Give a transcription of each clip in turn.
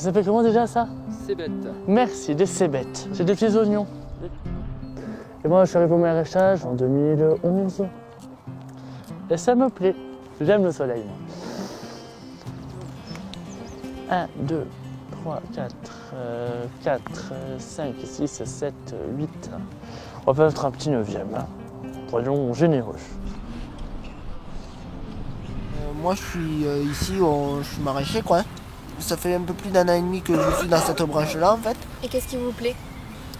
Ça s'appelle comment déjà ça? Cébettes. Merci, des cébettes. C'est des petits oignons. Et moi, je suis arrivé au maraîchage en 2011. Et ça me plaît. J'aime le soleil, moi. 1, 2, 3, 4, 5, 6, 7, 8. On va faire un petit 9e. Hein. Soyons généreux. Moi, je suis ici, je suis maraîcher, quoi. Ça fait un peu plus d'1 an et demi que je suis dans cette branche-là, en fait. Et qu'est-ce qui vous plaît?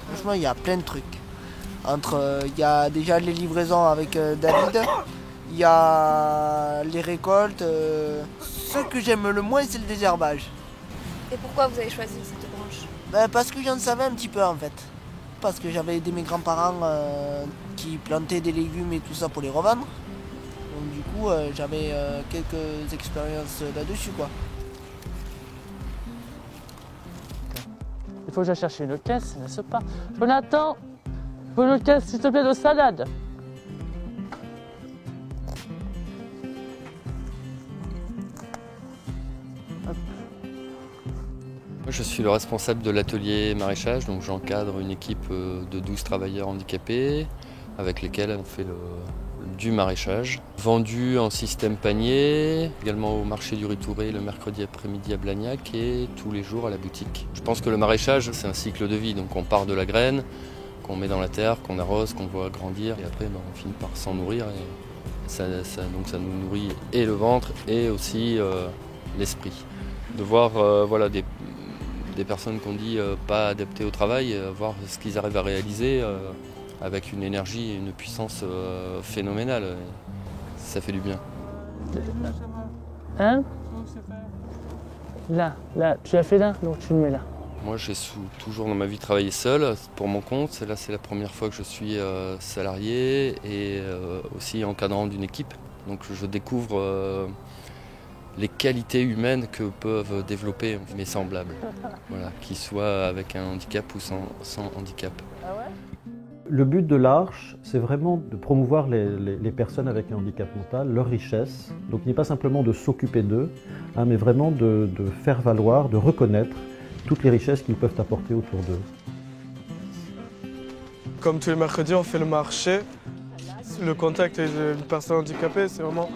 Franchement, il y a plein de trucs. Il y a déjà les livraisons avec David. Il y a les récoltes. Ce que j'aime le moins, c'est le désherbage. Et pourquoi vous avez choisi cette branche? Parce que j'en savais un petit peu, en fait. Parce que j'avais aidé mes grands-parents qui plantaient des légumes et tout ça pour les revendre. Donc du coup, j'avais quelques expériences là-dessus, quoi. Il faut que j'aille chercher une caisse, n'est-ce pas? Jonathan, il faut une caisse, s'il te plaît, de salade. Moi, je suis le responsable de l'atelier maraîchage, donc j'encadre une équipe de 12 travailleurs handicapés avec lesquels on fait du maraîchage. Vendu en système panier, également au marché du Ritouré le mercredi après-midi à Blagnac et tous les jours à la boutique. Je pense que le maraîchage, c'est un cycle de vie, donc on part de la graine, qu'on met dans la terre, qu'on arrose, qu'on voit grandir et après on finit par s'en nourrir. Et ça nous nourrit et le ventre et aussi l'esprit. De voir des personnes qu'on dit pas adaptées au travail, voir ce qu'ils arrivent à réaliser avec une énergie et une puissance phénoménale. Ça fait du bien. Hein? Là, tu l'as fait là, donc tu le mets là. Moi, j'ai toujours dans ma vie travaillé seul, pour mon compte. Là, c'est la première fois que je suis salarié et aussi encadrant d'une équipe. Donc je découvre les qualités humaines que peuvent développer mes semblables, voilà, qu'ils soient avec un handicap ou sans handicap. Le but de l'Arche, c'est vraiment de promouvoir les personnes avec un handicap mental, leur richesse. Donc il n'est pas simplement de s'occuper d'eux, hein, mais vraiment de faire valoir, de reconnaître toutes les richesses qu'ils peuvent apporter autour d'eux. Comme tous les mercredis, on fait le marché. Le contact avec une personne handicapée, c'est vraiment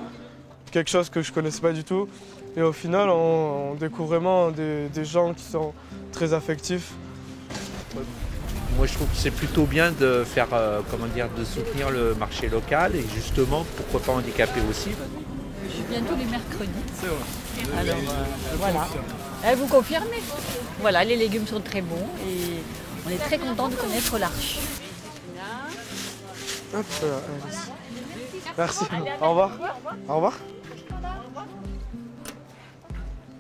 quelque chose que je ne connaissais pas du tout. Et au final, on découvre vraiment des gens qui sont très affectifs. Moi, je trouve que c'est plutôt bien de faire, de soutenir le marché local et justement, pourquoi pas handicapé aussi. Je viens tous les mercredis. C'est vrai. Alors voilà. Vous confirmez. Voilà, les légumes sont très bons et on est très content de connaître l'Arche. Hop là, merci. Au revoir. Au revoir.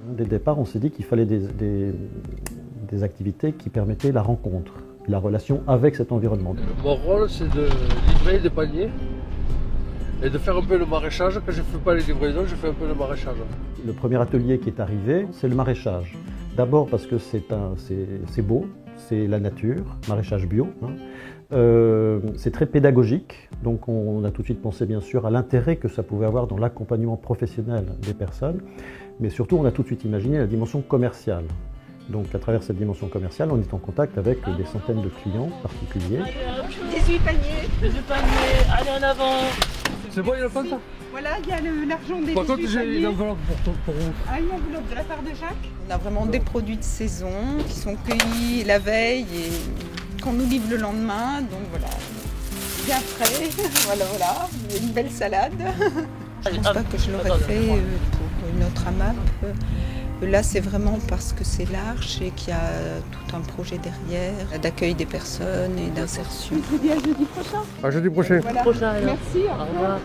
Dès le départ, on s'est dit qu'il fallait des activités qui permettaient la rencontre, la relation avec cet environnement. Mon rôle, c'est de livrer des paniers et de faire un peu le maraîchage. Quand je ne fais pas les livraisons, je fais un peu le maraîchage. Le premier atelier qui est arrivé, c'est le maraîchage. D'abord parce que c'est beau, c'est la nature, maraîchage bio. Hein. C'est très pédagogique, donc on a tout de suite pensé bien sûr à l'intérêt que ça pouvait avoir dans l'accompagnement professionnel des personnes, mais surtout on a tout de suite imaginé la dimension commerciale. Donc à travers cette dimension commerciale, on est en contact avec des centaines de clients particuliers. 18 paniers. 18 paniers, allez en avant. C'est bon, il y a le compte? Voilà, il y a l'argent des 18 paniers. Par contre, j'ai une enveloppe pour vous. Ah, une enveloppe de la part de Jacques. On a vraiment des produits de saison qui sont cueillis la veille et qu'on nous livre le lendemain. Donc voilà, bien frais. voilà, une belle salade. Je ne pense pas que je l'aurais fait pour une autre AMAP. Là, c'est vraiment parce que c'est l'Arche et qu'il y a tout un projet derrière, d'accueil des personnes et d'insertion. Je vous dis à jeudi prochain. À jeudi prochain. Voilà. Merci, au revoir.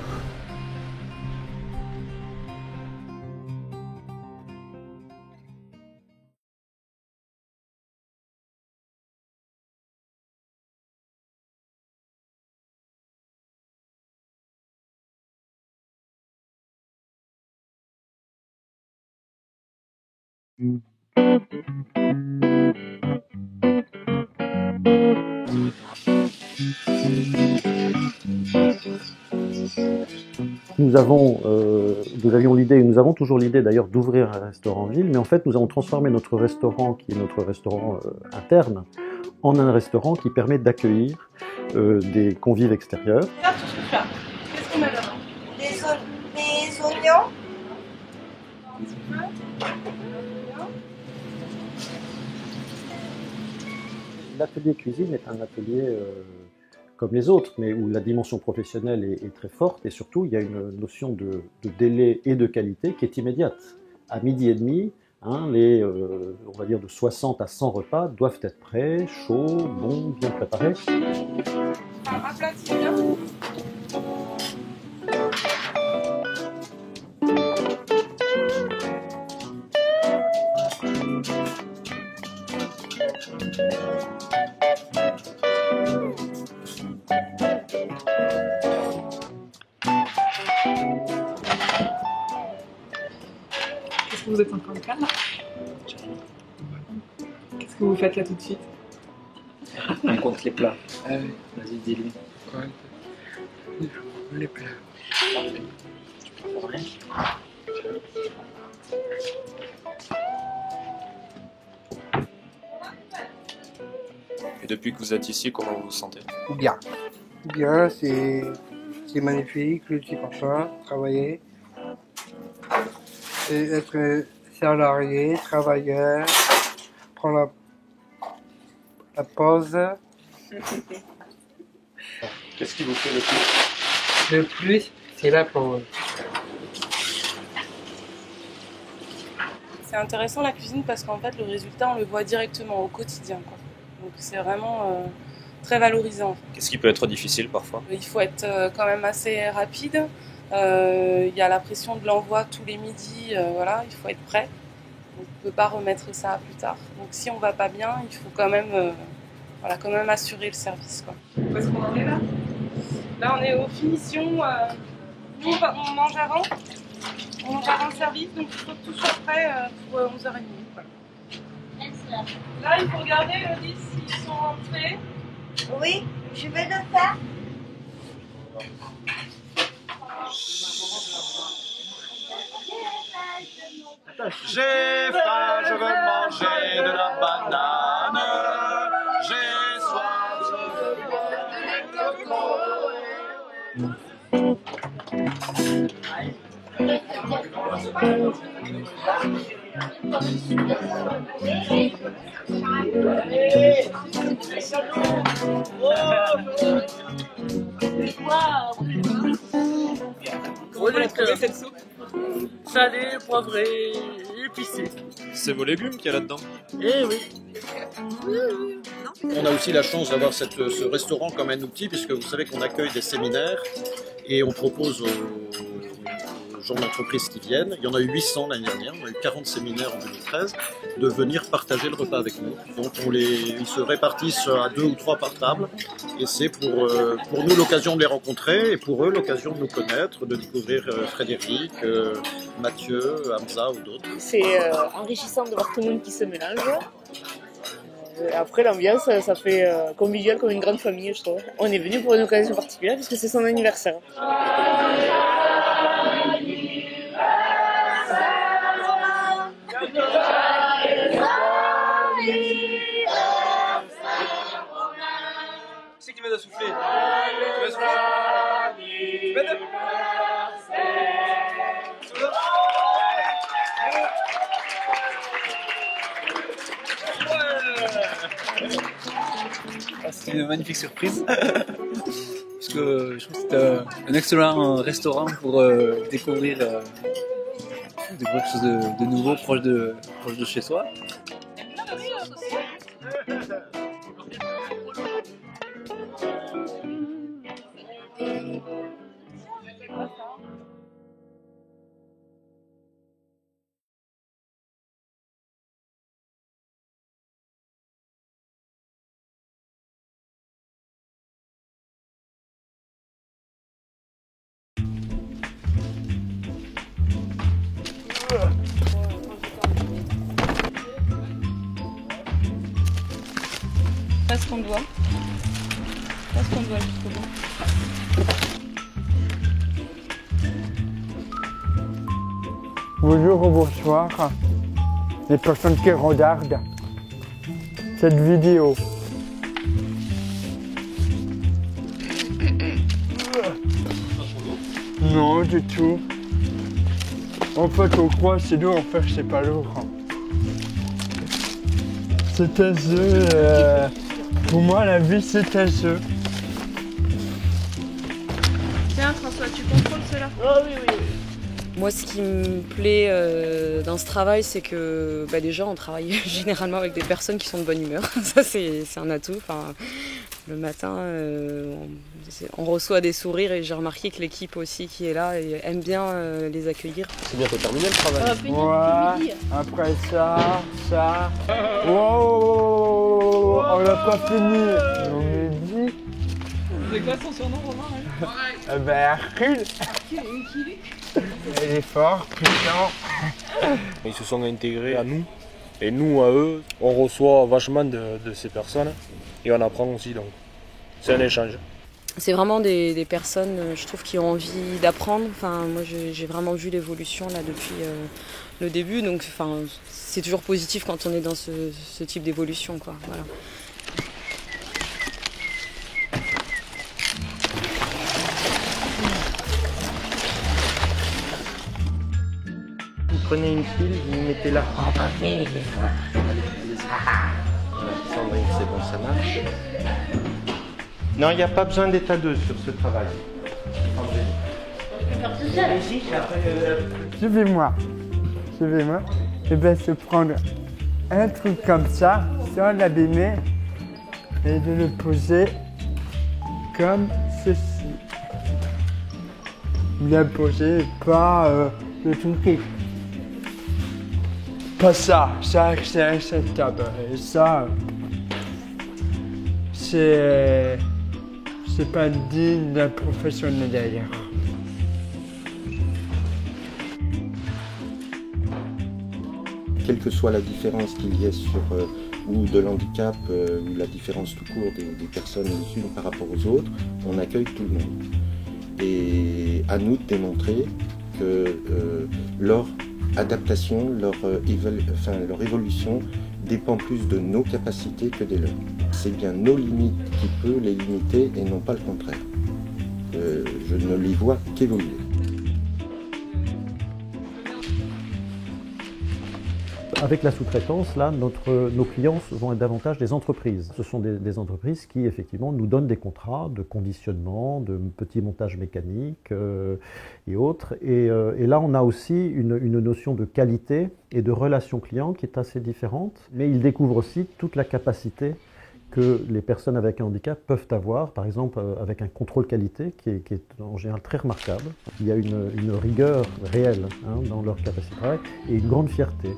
nous avions l'idée, et nous avons toujours l'idée d'ailleurs d'ouvrir un restaurant en ville, mais en fait nous avons transformé notre restaurant, qui est notre restaurant interne, en un restaurant qui permet d'accueillir des convives extérieurs. Regarde tout ce truc-là. Qu'est-ce qu'on met dedans? Des oignons. L'atelier cuisine est un atelier comme les autres, mais où la dimension professionnelle est très forte, et surtout il y a une notion de délai et de qualité qui est immédiate. À 12h30, on va dire de 60 à 100 repas doivent être prêts, chauds, bons, bien préparés. Un plat, c'est bien. Qu'est-ce que vous êtes en train de faire là? Qu'est-ce que vous faites là tout de suite? On compte les plats. Vas-y, dis-lui. Les plats. Tu peux rien. Et depuis que vous êtes ici, comment vous vous sentez? Bien. Bien, c'est magnifique, le petit parfum, travailler. Et être salarié, travailleur, prendre la pause. Qu'est-ce qui vous plaît le plus? Le plus, c'est la pause. C'est intéressant la cuisine parce qu'en fait le résultat on le voit directement au quotidien, quoi. Donc c'est vraiment très valorisant. Qu'est-ce qui peut être difficile parfois? Il faut être quand même assez rapide. Il y a la pression de l'envoi tous les midis, voilà, il faut être prêt. Donc, on ne peut pas remettre ça plus tard. Donc si on va pas bien, il faut quand même, quand même assurer le service, quoi. Où est-ce qu'on en est là? Là on est aux finitions. Nous on mange avant. On mange avant le service, donc il faut que tout soit prêt pour 11h30. Voilà. Là il faut regarder le 10 s'ils sont rentrés. Oui, je vais le faire. J'ai faim, je veux manger de la banane. J'ai soif, je veux boire du coco. Comment vous trouvez cette soupe? Salé, poivré, épicé. C'est vos légumes qu'il y a là-dedans? Eh oui. On a aussi la chance d'avoir ce restaurant comme un outil, puisque vous savez qu'on accueille des séminaires et on propose aux gens d'entreprise qui viennent, il y en a eu 800 l'année dernière, on a eu 40 séminaires en 2013, de venir partager le repas avec nous. Donc ils se répartissent à 2 ou 3 par table, et c'est pour nous l'occasion de les rencontrer, et pour eux l'occasion de nous connaître, de découvrir Frédéric, Mathieu, Hamza ou d'autres. C'est enrichissant de voir tout le monde qui se mélange. Après l'ambiance, ça fait convivial comme une grande famille, je trouve. On est venu pour une occasion particulière puisque c'est son anniversaire. C'est qui va de souffler? Tu vas souffler? Tu vas de... C'était une magnifique surprise, puisque je trouve que c'était un excellent restaurant pour découvrir quelque chose de nouveau, proche de chez soi. Parce qu'on doit. Parce qu'on doit jusqu'au bout. bonjour ou bonsoir les personnes qui regardent cette vidéo. Non, du tout. En fait, on croit c'est lourd, en fait, c'est pas lourd. C'est un jeu. Pour moi, la vie, c'est un jeu. Tiens, François, tu contrôles cela? Oh oui, oui. Moi, ce qui me plaît dans ce travail, c'est que déjà, on travaille généralement avec des personnes qui sont de bonne humeur. Ça, c'est un atout. Enfin, le matin, on reçoit des sourires et j'ai remarqué que l'équipe aussi qui est là aime bien les accueillir. C'est bientôt terminé le travail. Ouais, après ça. Wow, on n'a pas fini. On est dit. C'est quoi son surnom, Romain? Hercule. Il est fort, puissant. Ils se sont intégrés à nous et nous à eux. On reçoit vachement de ces personnes et on apprend aussi, donc c'est un échange. C'est vraiment des personnes, je trouve, qui ont envie d'apprendre. Enfin, moi, j'ai vraiment vu l'évolution là depuis le début, donc c'est toujours positif quand on est dans ce type d'évolution, quoi. Voilà. Vous prenez une pile, vous mettez là. Sandrine, c'est bon, ça marche. Non, il n'y a pas besoin d'être à deux sur ce travail. Suivez-moi. Et bien, se prendre un truc comme ça, sans l'abîmer, et de le poser comme ceci. Bien posé, pas le truc. Pas ça, c'est acceptable. Et ça, c'est pas digne d'un professionnel d'ailleurs. Quelle que soit la différence qu'il y ait sur ou de l'handicap ou la différence tout court des personnes les unes par rapport aux autres, on accueille tout le monde. Et à nous de démontrer que leur adaptation, leur évolution dépend plus de nos capacités que des leurs. C'est bien nos limites qui peuvent les limiter et non pas le contraire. Je ne les vois qu'évoluer. Avec la sous-traitance, là, nos clients vont être davantage des entreprises. Ce sont des entreprises qui, effectivement, nous donnent des contrats de conditionnement, de petits montages mécaniques et autres. Et là, on a aussi une notion de qualité et de relation client qui est assez différente. Mais ils découvrent aussi toute la capacité que les personnes avec un handicap peuvent avoir, par exemple avec un contrôle qualité qui est en général très remarquable. Il y a une rigueur réelle dans leur capacité de travail et une grande fierté.